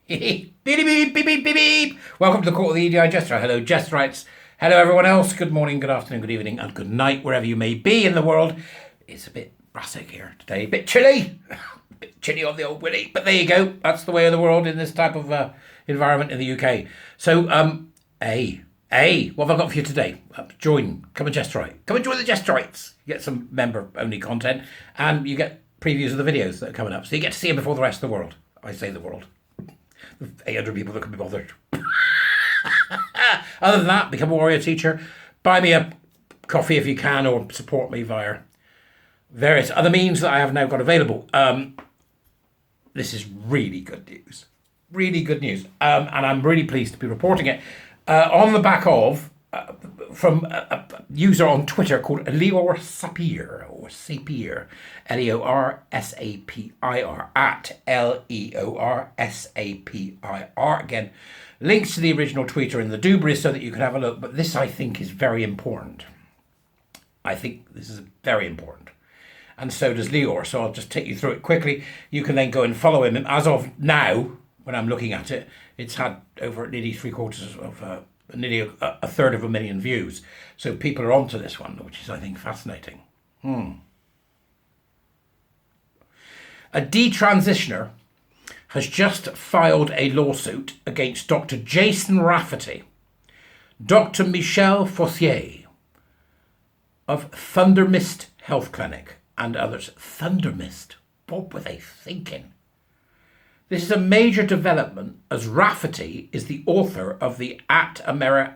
Beep, beep, beep, beep, beep, beep. Welcome to the Court of the EDI Jesterite. Hello, Jesterites. Hello, everyone else. Good morning, good afternoon, good evening, and good night, wherever you may be in the world. It's a bit brassic here today, a bit chilly. A bit chilly on the old willy, but there you go. That's the way of the world in this type of environment in the UK. So, what have I got for you today? Come and Jesterite. Come and join the Jesterites. You get some member-only content, and you get previews of the videos that are coming up. So you get to see them before the rest of the world. I say the world. 800 people that can be bothered. Other than that, become a warrior teacher. Buy me a coffee if you can, or support me via various other means that I have now got available. This is really good news. Really good news. And I'm really pleased to be reporting it. On the back of, from a user on Twitter called Leor Sapir, or Sapir, Leorsapir, at Leorsapir. Again, links to the original tweeter in the doobry so that you can have a look. But this, I think, is very important. I think this is very important. And so does Leor. So I'll just take you through it quickly. You can then go and follow him. As of now, when I'm looking at it, it's had over nearly nearly a third of a million views. So people are onto this one, which is, I think, fascinating. A detransitioner has just filed a lawsuit against Dr. Jason Rafferty, Dr. Michel Fossier of Thundermist Health Clinic, and others. Thundermist? What were they thinking? This is a major development, as Rafferty is the author of the at Amacad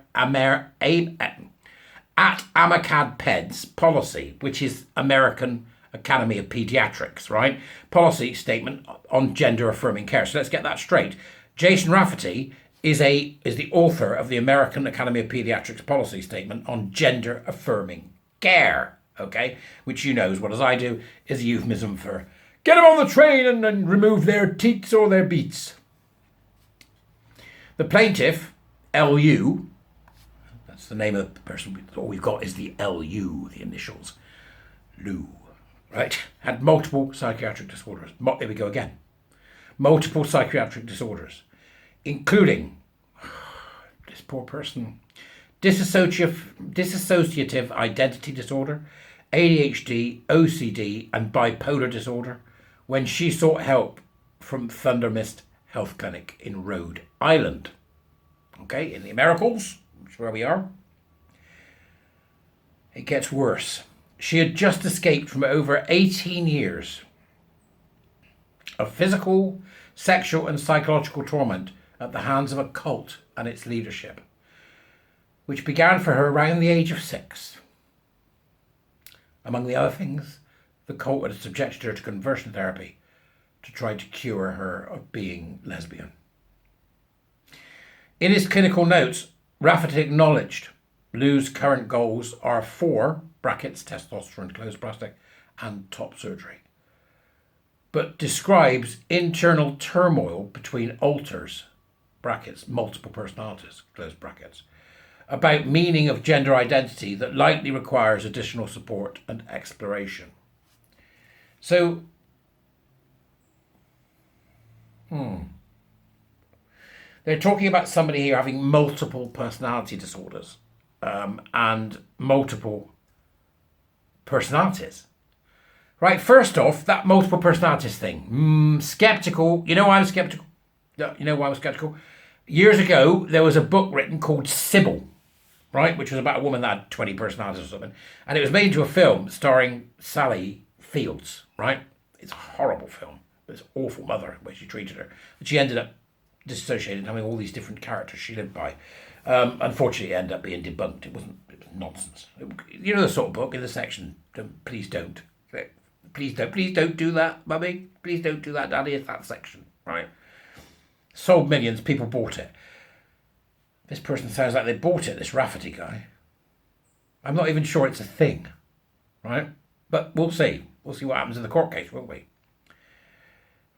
Peds policy, which is American Academy of Pediatrics, right? Policy statement on gender affirming care. So let's get that straight. Jason Rafferty is the author of the American Academy of Pediatrics policy statement on gender affirming care, okay? Which, you know as well as I do, is a euphemism for get them on the train and then remove their teats or their beats. The plaintiff, LU, that's the name of the person, all we've got is the LU, the initials, Lou, right? Had multiple psychiatric disorders. Here we go again. Multiple psychiatric disorders, including, this poor person, dissociative identity disorder, ADHD, OCD, and bipolar disorder, when she sought help from Thundermist Health Clinic in Rhode Island. Okay, in the Americas, which is where we are. It gets worse. She had just escaped from over 18 years of physical, sexual, and psychological torment at the hands of a cult and its leadership, which began for her around the age of 6. Among the other things, the cult had subjected her to conversion therapy to try to cure her of being lesbian. In his clinical notes, Rafferty acknowledged Lou's current goals are 4 (brackets, testosterone, close bracket, and top surgery), but describes internal turmoil between alters (brackets, multiple personalities, close brackets) about meaning of gender identity that likely requires additional support and exploration. So, they're talking about somebody here having multiple personality disorders and multiple personalities. Right, first off, that multiple personalities thing. Skeptical. You know why I'm skeptical? You know why I'm skeptical? Years ago, there was a book written called Sybil, right, which was about a woman that had 20 personalities or something, and it was made into a film starring Sally Fields, right? It's a horrible film. It's an awful mother, the way she treated her. And she ended up dissociated, having all these different characters she lived by. Unfortunately, it ended up being debunked. It was nonsense. You know the sort of book in the section, please don't do that, mummy. Please don't do that, daddy. It's that section, right? Sold millions, people bought it. This person sounds like they bought it, this Rafferty guy. I'm not even sure it's a thing, right? But we'll see. We'll see what happens in the court case, won't we?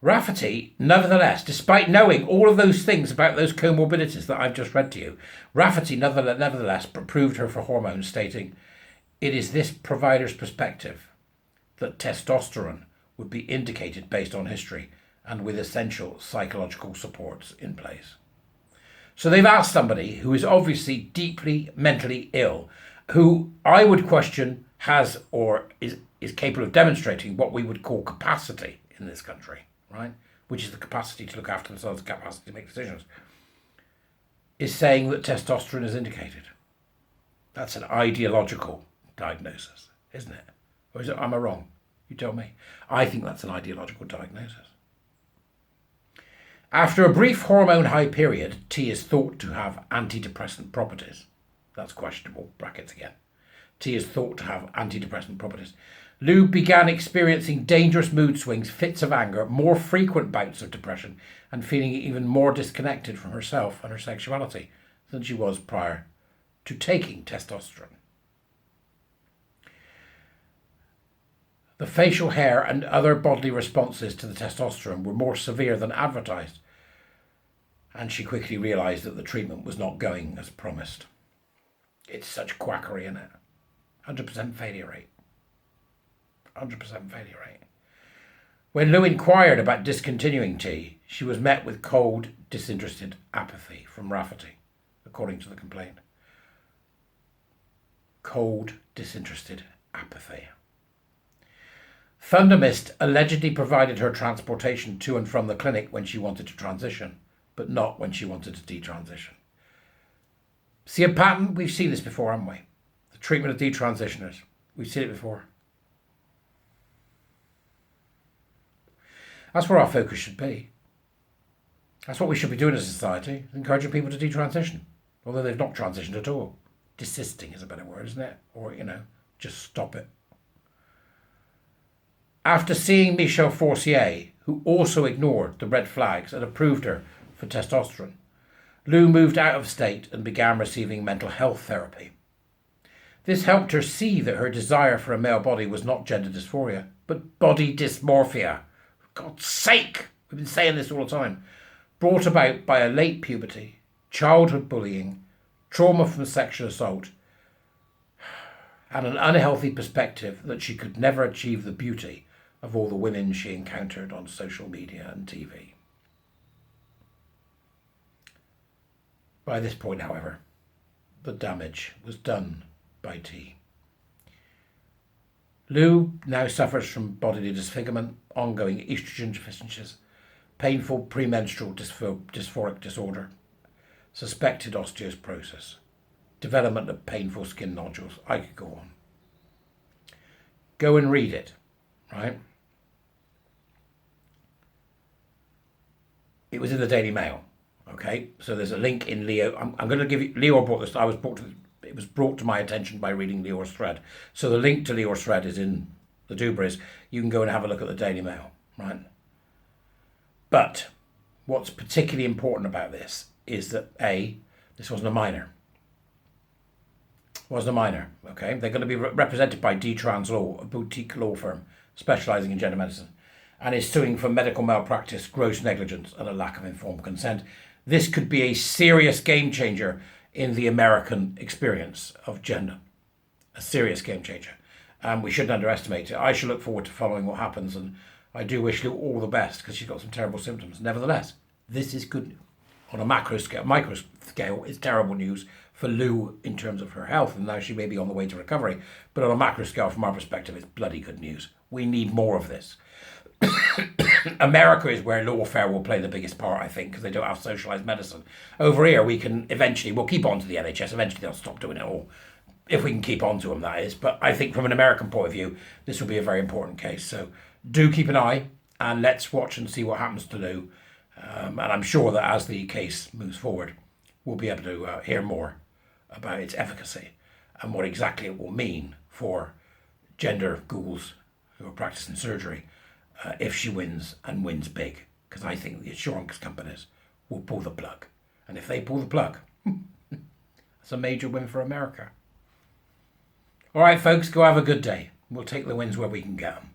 Rafferty, nevertheless, despite knowing all of those things about those comorbidities that I've just read to you, Rafferty nevertheless approved her for hormones, stating, "It is this provider's perspective that testosterone would be indicated based on history and with essential psychological supports in place. So they've asked somebody who is obviously deeply mentally ill, who I would question has or is capable of demonstrating what we would call capacity in this country, right? Which is the capacity to look after themselves, the capacity to make decisions, is saying that testosterone is indicated. That's an ideological diagnosis, isn't it? Or is it, am I wrong? You tell me. I think that's an ideological diagnosis. After a brief hormone high period, T is thought to have antidepressant properties. That's questionable, brackets again. T is thought to have antidepressant properties. Lou began experiencing dangerous mood swings, fits of anger, more frequent bouts of depression, and feeling even more disconnected from herself and her sexuality than she was prior to taking testosterone. The facial hair and other bodily responses to the testosterone were more severe than advertised, and she quickly realised that the treatment was not going as promised. It's such quackery, isn't it? 100% failure rate. 100% failure rate. When Lou inquired about discontinuing T, she was met with cold, disinterested apathy from Rafferty, according to the complaint. Cold, disinterested apathy. Thundermist allegedly provided her transportation to and from the clinic when she wanted to transition, but not when she wanted to detransition. See a pattern? We've seen this before, haven't we? The treatment of detransitioners. We've seen it before. That's where our focus should be. That's what we should be doing as a society, encouraging people to detransition, although they've not transitioned at all. Desisting is a better word, isn't it? Or, just stop it. After seeing Michel Forcier, who also ignored the red flags and approved her for testosterone, Lou moved out of state and began receiving mental health therapy. This helped her see that her desire for a male body was not gender dysphoria, but body dysmorphia. For God's sake, we've been saying this all the time. Brought about by a late puberty, childhood bullying, trauma from sexual assault, and an unhealthy perspective that she could never achieve the beauty of all the women she encountered on social media and TV. By this point, however, the damage was done by T. Lou now suffers from bodily disfigurement, ongoing estrogen deficiencies, painful premenstrual dysphoric disorder, suspected osteoporosis, development of painful skin nodules. I could go on. Go and read it, right? It was in the Daily Mail, okay? So there's a link in Leo. I'm going to give you, Leo brought this, it was brought to my attention by reading Leo's thread. So the link to Leo's thread is in the Dubras. You can go and have a look at the Daily Mail, right? But what's particularly important about this is that A, this wasn't a minor. Wasn't a minor, okay? They're going to be represented by D-Trans Law, a boutique law firm specialising in gender medicine, and is suing for medical malpractice, gross negligence, and a lack of informed consent. This could be a serious game changer in the American experience of gender. A serious game changer. And we shouldn't underestimate it. I shall look forward to following what happens, and I do wish Lou all the best because she's got some terrible symptoms. Nevertheless, this is good on a micro scale, it's terrible news for Lou in terms of her health, and now she may be on the way to recovery. But on a macro scale, from our perspective, it's bloody good news. We need more of this. America is where lawfare will play the biggest part, I think, because they don't have socialised medicine. Over here, we'll keep on to the NHS. Eventually, they'll stop doing it all. If we can keep on to them, that is. But I think from an American point of view, this will be a very important case. So do keep an eye, and let's watch and see what happens to Lou. And I'm sure that as the case moves forward, we'll be able to hear more about its efficacy and what exactly it will mean for gender ghouls who are practicing surgery if she wins and wins big. Because I think the insurance companies will pull the plug. And if they pull the plug, that's a major win for America. All right, folks, go have a good day. We'll take the wins where we can get them.